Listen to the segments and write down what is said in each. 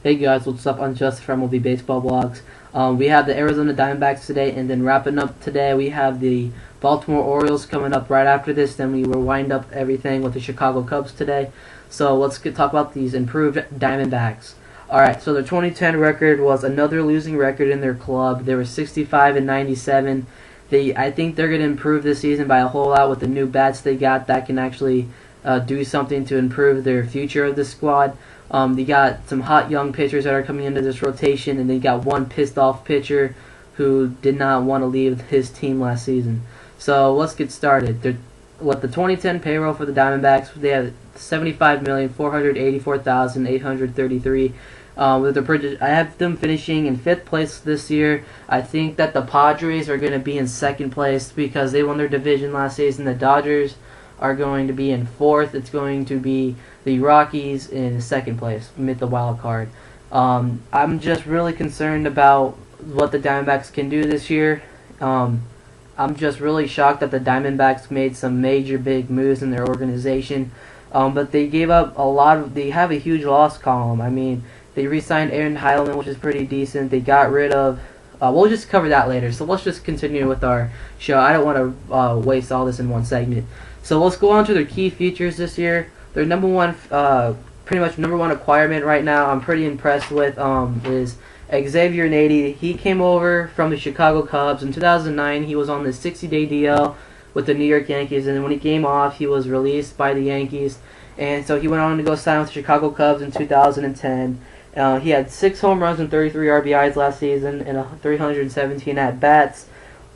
Hey guys, what's up? I'm Justin from MLBBaseballBlogs. We have the Arizona Diamondbacks today, and then wrapping up today, we have the Baltimore Orioles coming up right after this. Then we will wind up everything with the Chicago Cubs today. So let's talk about these improved Diamondbacks. Alright, so their 2010 record was another losing record in their club. They were 65-97. I think they're going to improve this season by a whole lot with the new bats they got that can actually do something to improve their future of the squad. They got some hot young pitchers that are coming into this rotation, and they got one pissed off pitcher who did not want to leave his team last season. So let's get started. With the 2010 payroll for the Diamondbacks, they have $75,484,833. I have them finishing in 5th place this year. I think that the Padres are going to be in 2nd place because they won their division last season. The Dodgers are going to be in 4th. It's going to be the Rockies in 2nd place, amid the wild card. I'm just really concerned about what the Diamondbacks can do this year. I'm just really shocked that the Diamondbacks made some major big moves in their organization, but they gave up a lot. They have a huge loss column. I mean, they re-signed Aaron Heilman, which is pretty decent. They got rid of. We'll just cover that later. So let's just continue with our show. I don't want to waste all this in one segment. So let's go on to their key features this year. Their pretty much number one acquirement right now, I'm pretty impressed with, is Xavier Nady. He came over from the Chicago Cubs in 2009. He was on the 60-day DL with the New York Yankees, and when he came off, he was released by the Yankees, and so he went on to go sign with the Chicago Cubs in 2010. He had 6 home runs and 33 RBIs last season and 317 at-bats.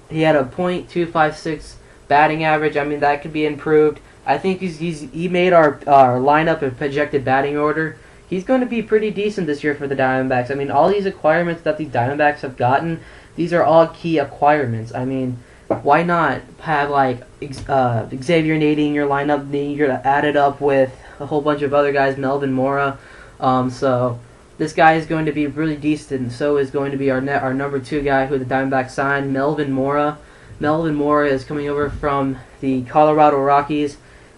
He had a .256 batting average. I mean, that could be improved. I think he made our lineup and projected batting order. He's going to be pretty decent this year for the Diamondbacks. I mean, all these acquirements that the Diamondbacks have gotten, these are all key acquirements. I mean, why not have like Xavier Nady in your lineup? Then you're gonna add it up with a whole bunch of other guys, Melvin Mora. So this guy is going to be really decent. And so is going to be our number 2 guy who the Diamondbacks signed, Melvin Mora. Melvin Mora is coming over from the Colorado Rockies.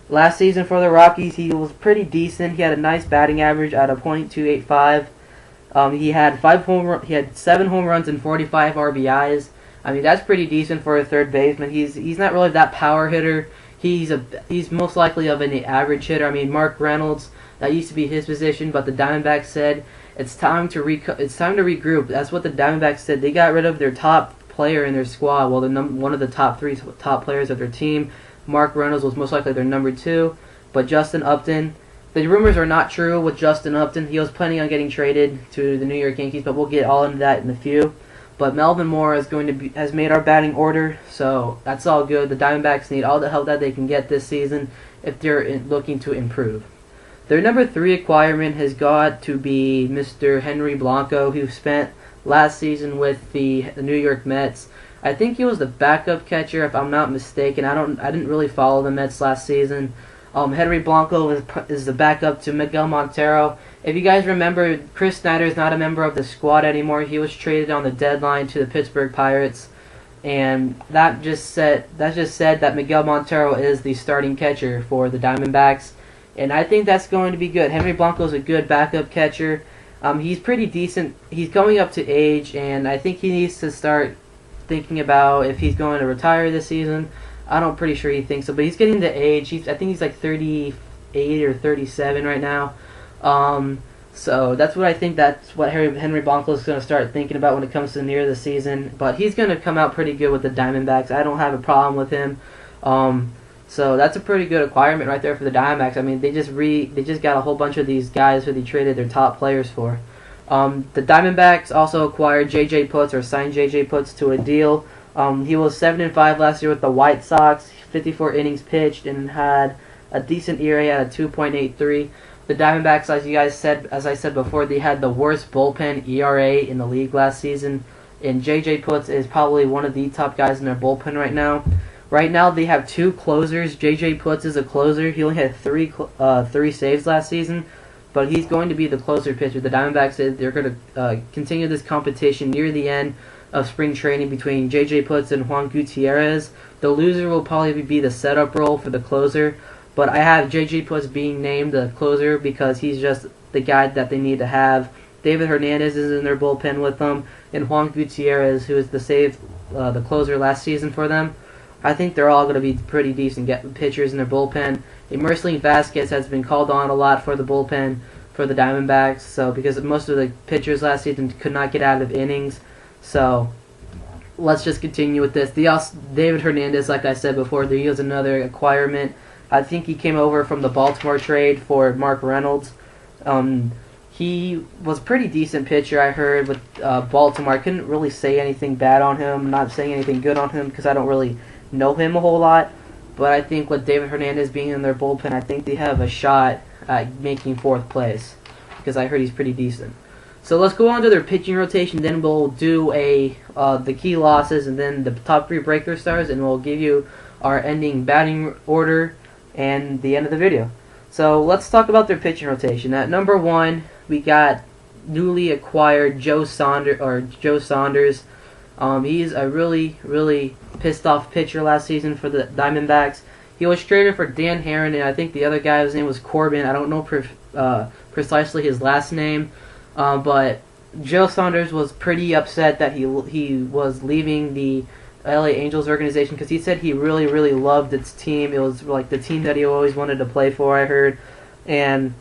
Last season for the Rockies, he was pretty decent. He had a nice batting average at a .285. He had 7 home runs and 45 RBIs. I mean, that's pretty decent for a third baseman. He's not really that power hitter. He's most likely of an average hitter. I mean, Mark Reynolds, that used to be his position, but the Diamondbacks said it's time to regroup. That's what the Diamondbacks said. They got rid of their top player in their squad. Well, one of the top 3 top players of their team, Mark Reynolds, was most likely their number 2. But Justin Upton, the rumors are not true with Justin Upton. He was planning on getting traded to the New York Yankees, but we'll get all into that in a few. But Melvin Mora has made our batting order, so that's all good. The Diamondbacks need all the help that they can get this season if they're looking to improve. Their number 3 acquirement has got to be Mr. Henry Blanco, who spent last season with the New York Mets. I think he was the backup catcher, if I'm not mistaken. I didn't really follow the Mets last season. Henry Blanco is the backup to Miguel Montero. If you guys remember, Chris Snyder is not a member of the squad anymore. He was traded on the deadline to the Pittsburgh Pirates, and that just said that Miguel Montero is the starting catcher for the Diamondbacks, and I think that's going to be good. Henry Blanco is a good backup catcher. He's pretty decent. He's going up to age, and I think he needs to start thinking about if he's going to retire this season. I'm pretty sure he thinks so, but he's getting to age. I think he's like 38 or 37 right now. So that's what I think. That's what Henry Blanco is going to start thinking about when it comes to near the season. But he's going to come out pretty good with the Diamondbacks. I don't have a problem with him. So that's a pretty good acquirement right there for the Diamondbacks. I mean, they just got a whole bunch of these guys who they traded their top players for. The Diamondbacks also acquired J.J. Putz, or signed J.J. Putz to a deal. He was 7-5 last year with the White Sox, 54 innings pitched, and had a decent ERA at a 2.83. The Diamondbacks, as I said before, they had the worst bullpen ERA in the league last season, and J.J. Putz is probably one of the top guys in their bullpen right now. Right now, they have 2 closers. J.J. Putz is a closer. He only had 3 saves last season, but he's going to be the closer pitcher. The Diamondbacks said they're going to continue this competition near the end of spring training between J.J. Putz and Juan Gutierrez. The loser will probably be the setup role for the closer, but I have J.J. Putz being named the closer because he's just the guy that they need to have David Hernandez is in their bullpen with them, and Juan Gutierrez, who is the closer last season for them. I think they're all going to be pretty decent pitchers in their bullpen. Marceline Vasquez has been called on a lot for the bullpen for the Diamondbacks, so because most of the pitchers last season could not get out of innings. So let's just continue with this. David Hernandez, like I said before, he was another acquirement. I think he came over from the Baltimore trade for Mark Reynolds. He was a pretty decent pitcher, I heard, with Baltimore. I couldn't really say anything bad on him. I'm not saying anything good on him because I don't really know him a whole lot. But I think with David Hernandez being in their bullpen, I think they have a shot at making 4th place because I heard he's pretty decent. So let's go on to their pitching rotation. Then we'll do the key losses and then the top 3 breaker stars, and we'll give you our ending batting order and the end of the video. So let's talk about their pitching rotation. At number 1, we got newly acquired Joe Saunders. He's a really, really pissed off pitcher last season for the Diamondbacks. He was traded for Dan Herron, and I think the other guy's name was Corbin. I don't know precisely his last name, but Joe Saunders was pretty upset that he was leaving the LA Angels organization because he said he really, really loved its team. It was like the team that he always wanted to play for, I heard. And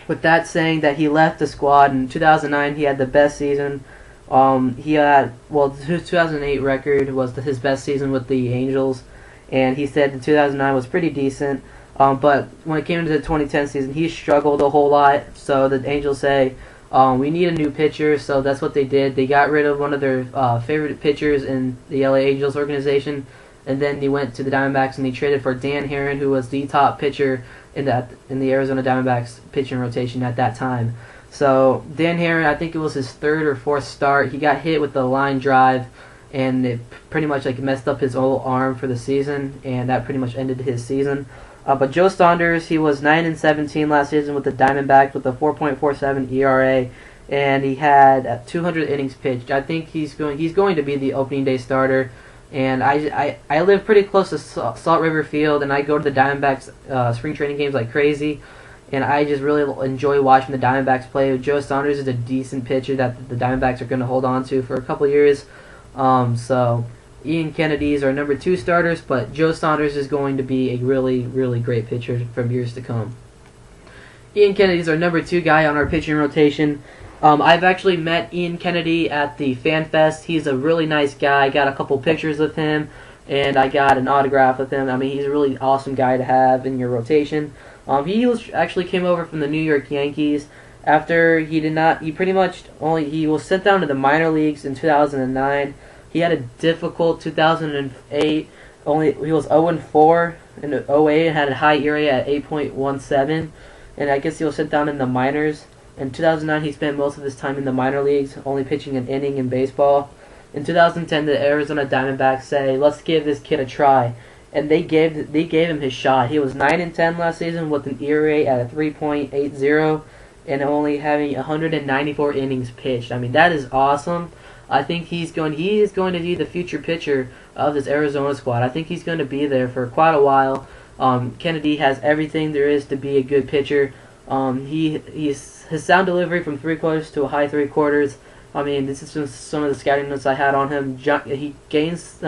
with that saying that he left the squad in 2009, he had the best season. His 2008 record was his best season with the Angels, and he said the 2009 was pretty decent. But when it came into the 2010 season, he struggled a whole lot. So the Angels say, we need a new pitcher, so that's what they did. They got rid of one of their favorite pitchers in the LA Angels organization, and then they went to the Diamondbacks and they traded for Dan Herron, who was the top pitcher in the Arizona Diamondbacks pitching rotation at that time. So Dan Herron, I think it was his 3rd or 4th start. He got hit with the line drive, and it pretty much messed up his whole arm for the season, and that pretty much ended his season. But Joe Saunders, he was 9-17 last season with the Diamondbacks with a 4.47 ERA, and he had 200 innings pitched. I think he's going to be the opening day starter. And I live pretty close to Salt River Field, and I go to the Diamondbacks spring training games like crazy. And I just really enjoy watching the Diamondbacks play. Joe Saunders is a decent pitcher that the Diamondbacks are going to hold on to for a couple years. So Ian Kennedy's our number 2 starters, but Joe Saunders is going to be a really, really great pitcher from years to come. Ian Kennedy's our number 2 guy on our pitching rotation. I've actually met Ian Kennedy at the Fan Fest. He's a really nice guy. I got a couple pictures with him, and I got an autograph with him. I mean, he's a really awesome guy to have in your rotation. He actually came over from the New York Yankees after he was sent down to the minor leagues in 2009. He had a difficult 2008. He was 0-4 in 2008 and had a high ERA at 8.17. And I guess he was sent down in the minors. In 2009, he spent most of his time in the minor leagues, only pitching an inning in baseball. In 2010, the Arizona Diamondbacks say, let's give this kid a try. And they gave him his shot. He was 9-10 last season with an ERA at a 3.80 and only having 194 innings pitched. I mean, that is awesome. I think he is going to be the future pitcher of this Arizona squad. I think he's going to be there for quite a while. Kennedy has everything there is to be a good pitcher. His sound delivery from 3/4 to a high 3/4. I mean, this is just some of the scouting notes I had on him. He gains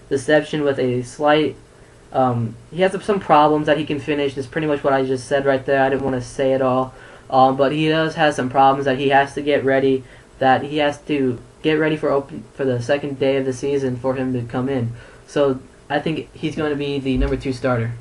deception with a slight. He has some problems that he can finish. That's pretty much what I just said right there. I didn't want to say it all. But he does have some problems that he has to get ready. That he has to get ready for the second day of the season for him to come in. So I think he's going to be the number 2 starter.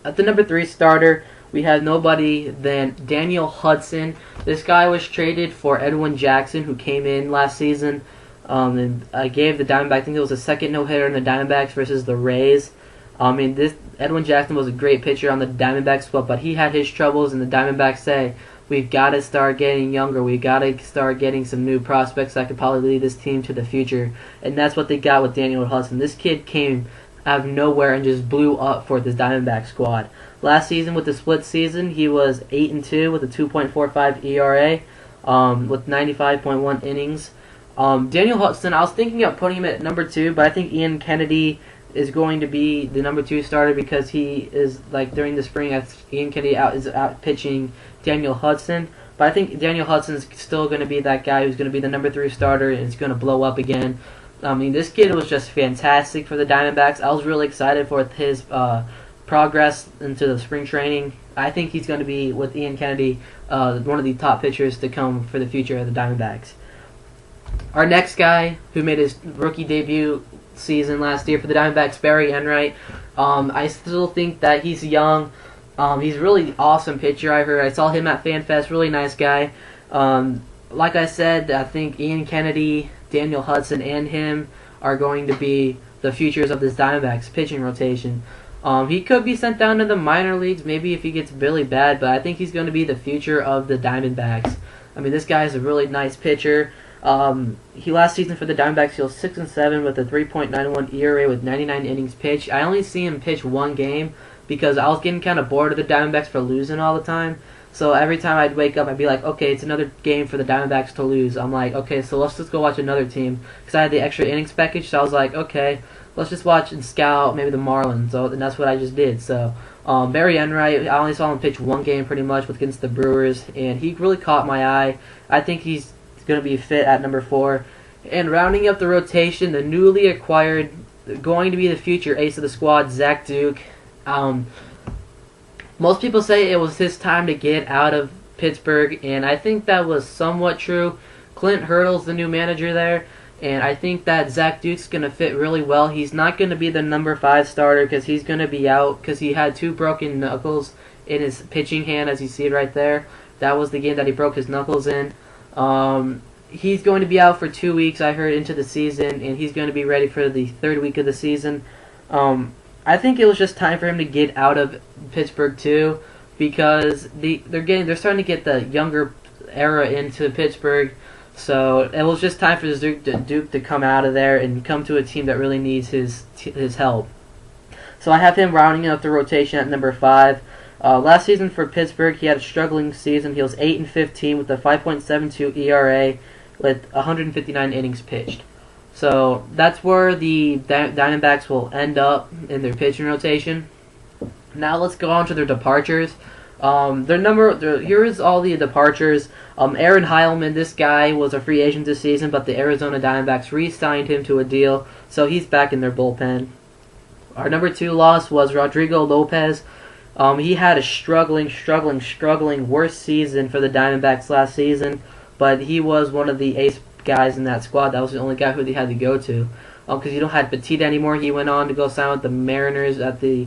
At the number 3 starter, we have nobody than Daniel Hudson. This guy was traded for Edwin Jackson, who came in last season. And gave the Diamondbacks, I think it was the second no-hitter in the Diamondbacks versus the Rays. This Edwin Jackson was a great pitcher on the Diamondbacks, but he had his troubles, and the Diamondbacks say, we've got to start getting younger. We've got to start getting some new prospects that could probably lead this team to the future. And that's what they got with Daniel Hudson. This kid came out of nowhere and just blew up for this Diamondback squad. Last season with the split season, he was 8-2 with a 2.45 ERA with 95.1 innings. Daniel Hudson, I was thinking of putting him at number 2, but I think Ian Kennedy is going to be the number 2 starter because he is, during the spring, Ian Kennedy is out pitching Daniel Hudson. But I think Daniel Hudson's still going to be that guy who's going to be the number 3 starter and is going to blow up again. I mean, this kid was just fantastic for the Diamondbacks. I was really excited for his progress into the spring training. I think he's going to be, with Ian Kennedy, one of the top pitchers to come for the future of the Diamondbacks. Our next guy, who made his rookie debut season last year for the Diamondbacks, Barry Enright. I still think that he's young. He's a really awesome pitcher. I saw him at FanFest. Really nice guy. Like I said, I think Ian Kennedy, Daniel Hudson, and him are going to be the futures of this Diamondbacks pitching rotation. He could be sent down to the minor leagues, maybe if he gets really bad, but I think he's going to be the future of the Diamondbacks. I mean, this guy is a really nice pitcher. He last season for the Diamondbacks, he was 6-7 with a 3.91 ERA with 99 innings pitched. I only see him pitch one game because I was getting kind of bored of the Diamondbacks for losing all the time. So every time I'd wake up, I'd be like, okay, it's another game for the Diamondbacks to lose. I'm like, okay, so let's just go watch another team. Because I had the extra innings package, so I was like, okay, let's just watch and scout maybe the Marlins. And that's what I just did. So Barry Enright, I only saw him pitch one game pretty much against the Brewers, and he really caught my eye. I think he's going to be fit at number 4. And rounding up the rotation, the newly acquired, going to be the future ace of the squad, Zach Duke. Most people say it was his time to get out of Pittsburgh, and I think that was somewhat true. Clint Hurdle's the new manager there, and I think that Zach Duke's going to fit really well. He's not going to be the number 5 starter because he's going to be out because he had 2 broken knuckles in his pitching hand, as you see right there. That was the game that he broke his knuckles in. He's going to be out for 2 weeks, I heard, into the season, and he's going to be ready for the 3rd week of the season. I think it was just time for him to get out of Pittsburgh too, because they're starting to get the younger era into Pittsburgh. So it was just time for Duke to come out of there and come to a team that really needs his help. So I have him rounding out the rotation at number 5. Last season for Pittsburgh, he had a struggling season. He was 8-15 with a 5.72 ERA with 159 innings pitched. So that's where the Diamondbacks will end up in their pitching rotation. Now let's go on to their departures. Here is all the departures. Aaron Heilman, this guy was a free agent this season, but the Arizona Diamondbacks re-signed him to a deal, so he's back in their bullpen. Our number 2 loss was Rodrigo Lopez. He had a struggling worst season for the Diamondbacks last season, but he was one of the ace guys in that squad. That was the only guy who they had to go to. Because you don't have Petite anymore. He went on to go sign with the Mariners at the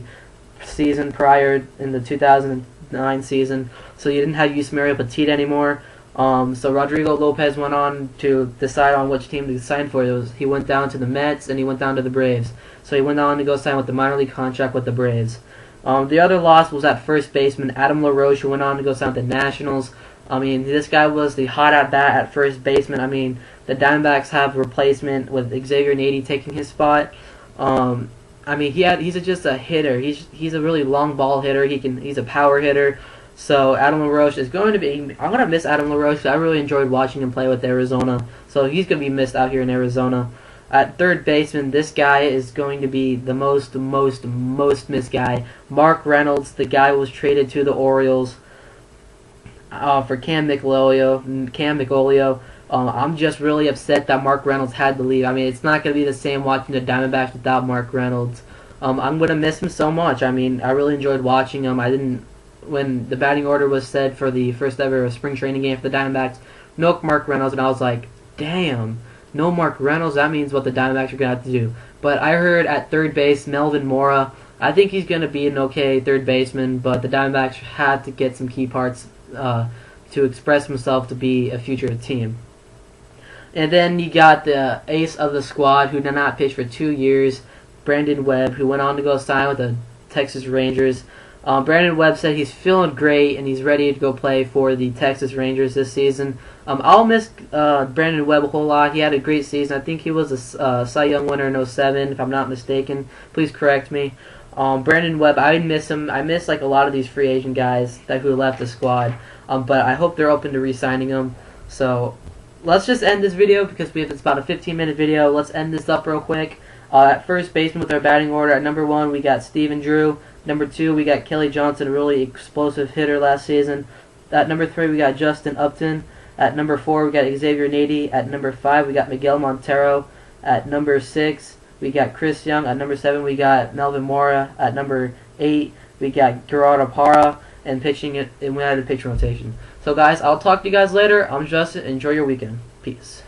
season prior in the 2009 season. So you didn't have Yusmeiro Petite anymore. So Rodrigo Lopez went on to decide on which team to sign for. He went down to the Mets and he went down to the Braves. So he went on to go sign with the minor league contract with the Braves. The other loss was at first baseman Adam LaRoche, who went on to go sign with the Nationals. I mean, this guy was the hot at bat at first baseman. I mean, the Diamondbacks have a replacement with Xavier Nady taking his spot. I mean, he's just a hitter. He's a really long ball hitter. He's a power hitter. So Adam LaRoche is going to be. I'm gonna miss Adam LaRoche. I really enjoyed watching him play with Arizona. So he's gonna be missed out here in Arizona. At third baseman, this guy is going to be the most missed guy. Mark Reynolds. The guy was traded to the Orioles for Cam McOlio. I'm just really upset that Mark Reynolds had to leave. I mean, it's not going to be the same watching the Diamondbacks without Mark Reynolds. I'm going to miss him so much. I mean, I really enjoyed watching him. When the batting order was said for the first ever spring training game for the Diamondbacks, no Mark Reynolds, and I was like, damn, no Mark Reynolds, that means what the Diamondbacks are going to have to do. But I heard at third base, Melvin Mora, I think he's going to be an okay third baseman, but the Diamondbacks had to get some key parts to express himself to be a future team. And then you got the ace of the squad who did not pitch for 2 years, Brandon Webb, who went on to go sign with the Texas Rangers. Brandon Webb said he's feeling great and he's ready to go play for the Texas Rangers this season. I'll miss Brandon Webb a whole lot. He had a great season. I think he was a Cy Young winner in 07, if I'm not mistaken. Please correct me. Brandon Webb, I miss him. I miss like a lot of these free agent guys who left the squad. But I hope they're open to re-signing him. So let's just end this video because it's about a 15-minute video. Let's end this up real quick. At first baseman with our batting order, at number 1 we got Steven Drew. Number 2 we got Kelly Johnson, a really explosive hitter last season. At number 3, we got Justin Upton. At number 4, we got Xavier Nady. At number 5, we got Miguel Montero. At number 6, we got Chris Young. At number 7, we got Melvin Mora. At number 8, we got Gerardo Parra. And we had the pitching rotation. So guys, I'll talk to you guys later. I'm Justin. Enjoy your weekend. Peace.